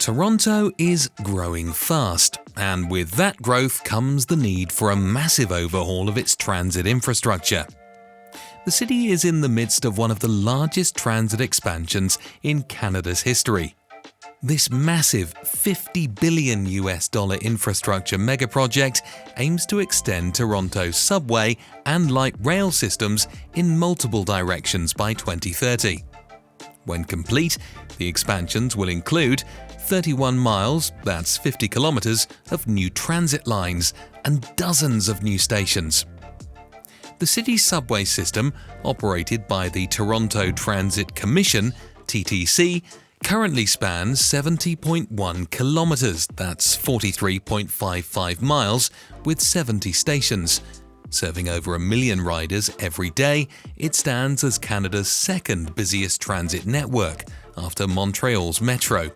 Toronto is growing fast, and with that growth comes the need for a massive overhaul of its transit infrastructure. The city is in the midst of one of the largest transit expansions in Canada's history. This massive $50 billion infrastructure megaproject aims to extend Toronto's subway and light rail systems in multiple directions by 2030. When complete, the expansions will include 31 miles, that's 50 kilometers, of new transit lines and dozens of new stations. The city's subway system, operated by the Toronto Transit Commission, TTC, currently spans 70.1 kilometers, that's 43.55 miles, with 70 stations. Serving over 1 million riders every day, it stands as Canada's second busiest transit network, after Montreal's metro.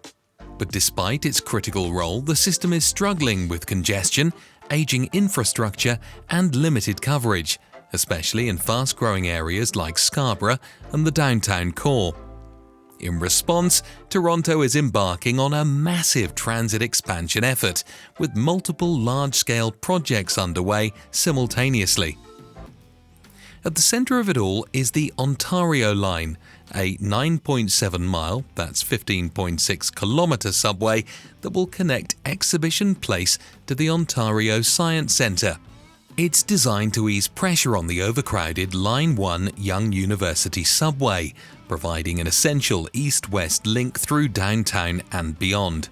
But despite its critical role, the system is struggling with congestion, aging infrastructure, and limited coverage, especially in fast-growing areas like Scarborough and the downtown core. In response, Toronto is embarking on a massive transit expansion effort, with multiple large-scale projects underway simultaneously. At the centre of it all is the Ontario Line, a 9.7-mile, that's 15.6 kilometre subway that will connect Exhibition Place to the Ontario Science Centre. It's designed to ease pressure on the overcrowded Line 1 Yonge University subway, providing an essential east-west link through downtown and beyond.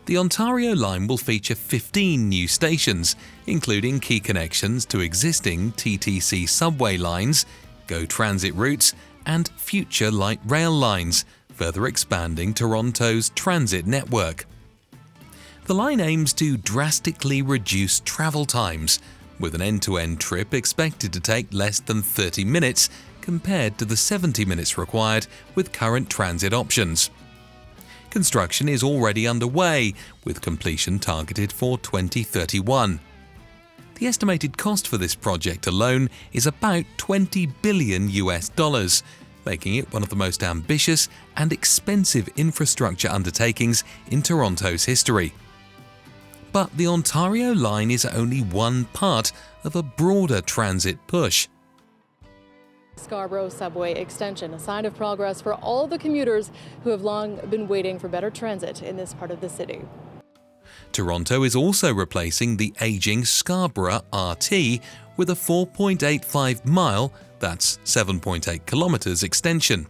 The Ontario Line will feature 15 new stations, including key connections to existing TTC subway lines, GO Transit routes, and future light rail lines, further expanding Toronto's transit network. The line aims to drastically reduce travel times, with an end-to-end trip expected to take less than 30 minutes compared to the 70 minutes required with current transit options. Construction is already underway, with completion targeted for 2031. The estimated cost for this project alone is about $20 billion, making it one of the most ambitious and expensive infrastructure undertakings in Toronto's history. But the Ontario Line is only one part of a broader transit push. Scarborough subway extension, a sign of progress for all the commuters who have long been waiting for better transit in this part of the city. Toronto is also replacing the aging Scarborough RT with a 4.85-mile, that's 7.8 kilometers extension.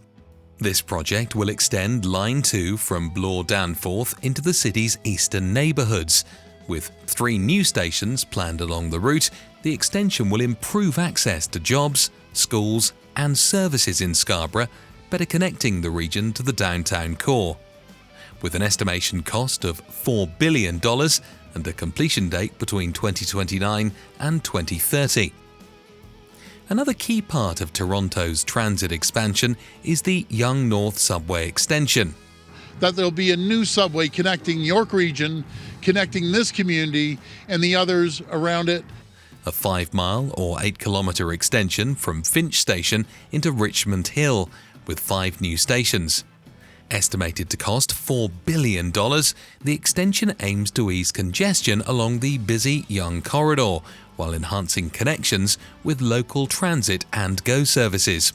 This project will extend Line 2 from Bloor-Danforth into the city's eastern neighbourhoods. With 3 new stations planned along the route, the extension will improve access to jobs, schools, and services in Scarborough, better connecting the region to the downtown core. With an estimation cost of $4 billion and a completion date between 2029 and 2030. Another key part of Toronto's transit expansion is the Yonge North Subway extension. That there'll be a new subway connecting York Region, connecting this community and the others around it. A 5-mile or 8-kilometre extension from Finch Station into Richmond Hill, with 5 new stations. Estimated to cost $4 billion, the extension aims to ease congestion along the busy Yonge corridor, while enhancing connections with local transit and GO services.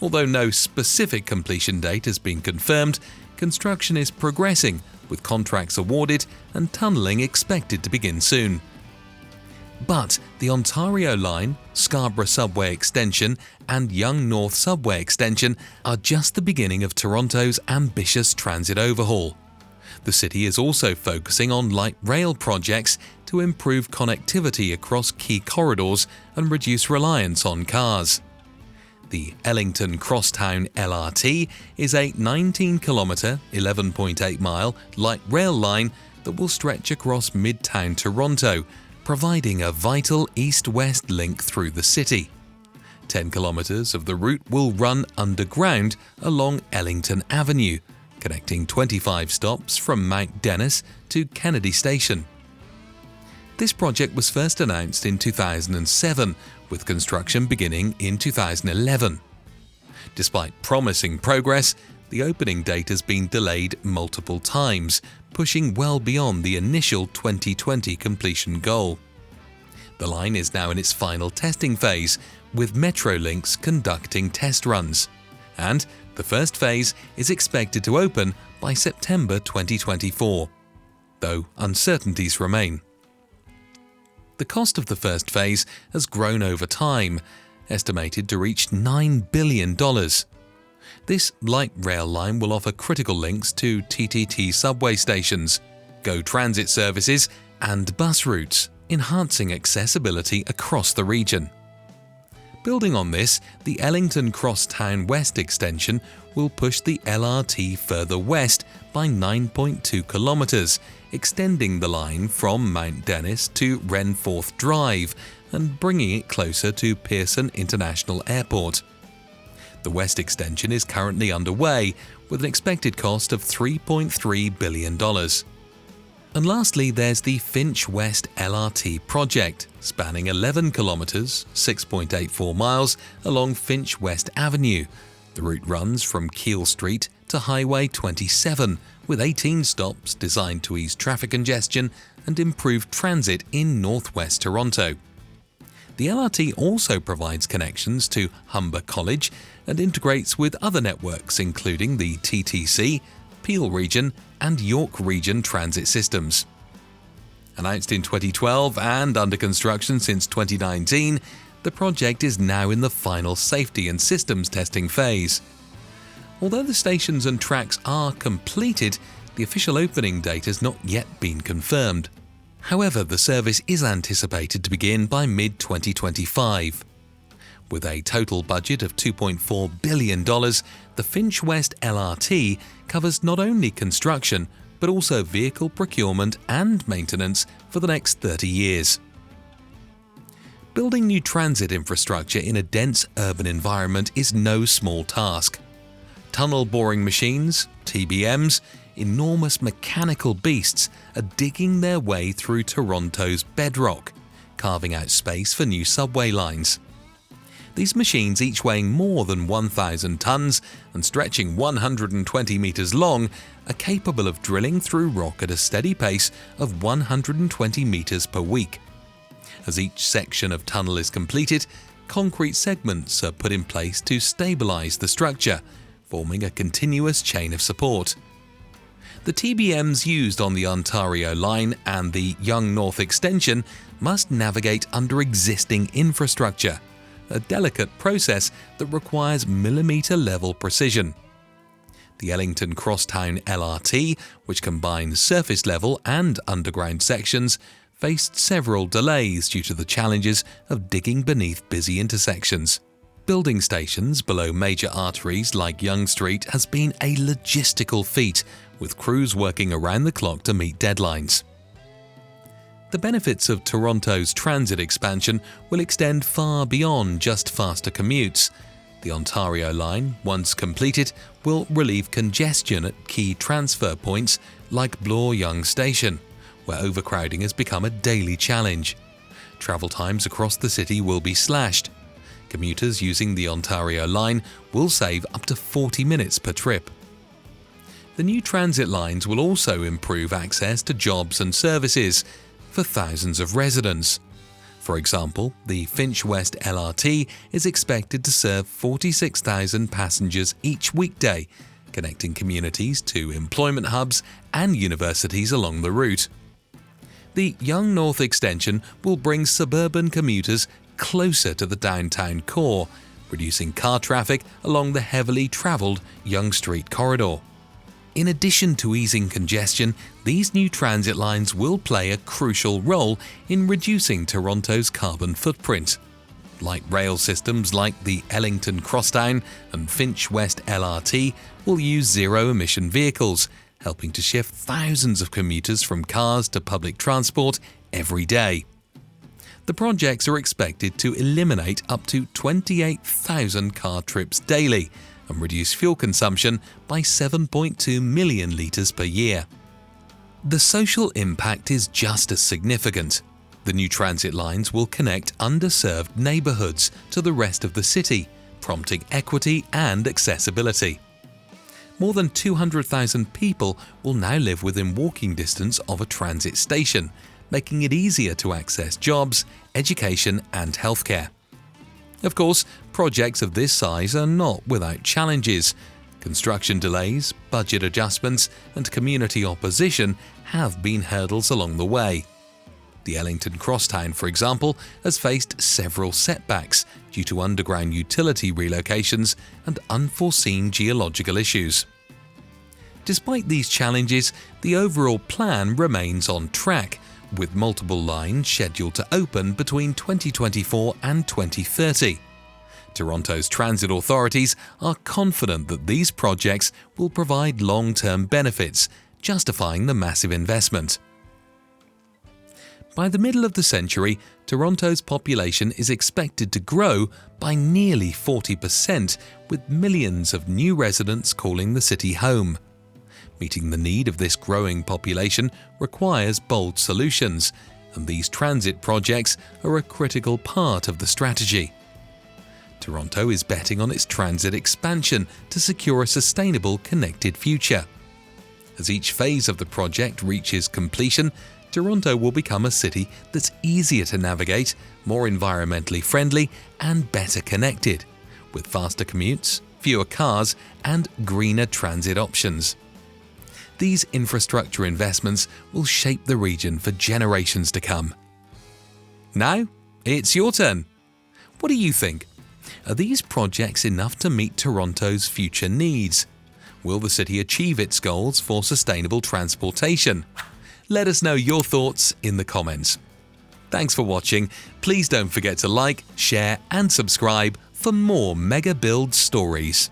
Although no specific completion date has been confirmed, construction is progressing, with contracts awarded and tunnelling expected to begin soon. But the Ontario Line, Scarborough Subway Extension, and Yonge North Subway Extension are just the beginning of Toronto's ambitious transit overhaul. The city is also focusing on light rail projects to improve connectivity across key corridors and reduce reliance on cars. The Ellington Crosstown LRT is a 19-kilometre, 11.8-mile light rail line that will stretch across Midtown Toronto, providing a vital east-west link through the city. 10 kilometres of the route will run underground along Ellington Avenue, connecting 25 stops from Mount Dennis to Kennedy Station. This project was first announced in 2007, with construction beginning in 2011. Despite promising progress, the opening date has been delayed multiple times, pushing well beyond the initial 2020 completion goal. The line is now in its final testing phase, with Metrolinx conducting test runs, and the first phase is expected to open by September 2024, though uncertainties remain. The cost of the first phase has grown over time, estimated to reach $9 billion. This light rail line will offer critical links to TTT subway stations, GO Transit services, and bus routes, enhancing accessibility across the region. Building on this, the Ellington Crosstown West extension will push the LRT further west by 9.2 kilometres, extending the line from Mount Dennis to Wrenforth Drive and bringing it closer to Pearson International Airport. The west extension is currently underway, with an expected cost of $3.3 billion. And lastly, there's the Finch West LRT project, spanning 11 kilometres, 6.84 miles, along Finch West Avenue. The route runs from Keele Street to Highway 27, with 18 stops designed to ease traffic congestion and improve transit in northwest Toronto. The LRT also provides connections to Humber College and integrates with other networks including the TTC, Peel Region and York Region transit systems. Announced in 2012 and under construction since 2019, the project is now in the final safety and systems testing phase. Although the stations and tracks are completed, the official opening date has not yet been confirmed. However, the service is anticipated to begin by mid-2025. With a total budget of $2.4 billion, the Finch West LRT covers not only construction, but also vehicle procurement and maintenance for the next 30 years. Building new transit infrastructure in a dense urban environment is no small task. Tunnel boring machines, TBMs, enormous mechanical beasts are digging their way through Toronto's bedrock, carving out space for new subway lines. These machines, each weighing more than 1,000 tons and stretching 120 meters long, are capable of drilling through rock at a steady pace of 120 meters per week. As each section of tunnel is completed, concrete segments are put in place to stabilize the structure, forming a continuous chain of support. The TBMs used on the Ontario Line and the Yonge North Extension must navigate under existing infrastructure, a delicate process that requires millimetre-level precision. The Ellington Crosstown LRT, which combines surface-level and underground sections, faced several delays due to the challenges of digging beneath busy intersections. Building stations below major arteries like Yonge Street has been a logistical feat, with crews working around the clock to meet deadlines. The benefits of Toronto's transit expansion will extend far beyond just faster commutes. The Ontario Line, once completed, will relieve congestion at key transfer points like Bloor-Yonge Station, where overcrowding has become a daily challenge. Travel times across the city will be slashed. Commuters using the Ontario Line will save up to 40 minutes per trip. The new transit lines will also improve access to jobs and services for thousands of residents. For example, the Finch West LRT is expected to serve 46,000 passengers each weekday, connecting communities to employment hubs and universities along the route. The Yonge North Extension will bring suburban commuters closer to the downtown core, reducing car traffic along the heavily travelled Yonge Street corridor. In addition to easing congestion, these new transit lines will play a crucial role in reducing Toronto's carbon footprint. Light rail systems like the Ellington Crosstown and Finch West LRT will use zero-emission vehicles, helping to shift thousands of commuters from cars to public transport every day. The projects are expected to eliminate up to 28,000 car trips daily and reduce fuel consumption by 7.2 million litres per year. The social impact is just as significant. The new transit lines will connect underserved neighbourhoods to the rest of the city, prompting equity and accessibility. More than 200,000 people will now live within walking distance of a transit station, making it easier to access jobs, education and healthcare. Of course, projects of this size are not without challenges. Construction delays, budget adjustments and community opposition have been hurdles along the way. The Ellington Crosstown, for example, has faced several setbacks due to underground utility relocations and unforeseen geological issues. Despite these challenges, the overall plan remains on track, with multiple lines scheduled to open between 2024 and 2030. Toronto's transit authorities are confident that these projects will provide long-term benefits, justifying the massive investment. By the middle of the century, Toronto's population is expected to grow by nearly 40%, with millions of new residents calling the city home. Meeting the need of this growing population requires bold solutions, and these transit projects are a critical part of the strategy. Toronto is betting on its transit expansion to secure a sustainable, connected future. As each phase of the project reaches completion, Toronto will become a city that's easier to navigate, more environmentally friendly, and better connected, with faster commutes, fewer cars, and greener transit options. These infrastructure investments will shape the region for generations to come. Now, it's your turn. What do you think? Are these projects enough to meet Toronto's future needs? Will the city achieve its goals for sustainable transportation? Let us know your thoughts in the comments. Thanks for watching. Please don't forget to like, share and subscribe for more mega build stories.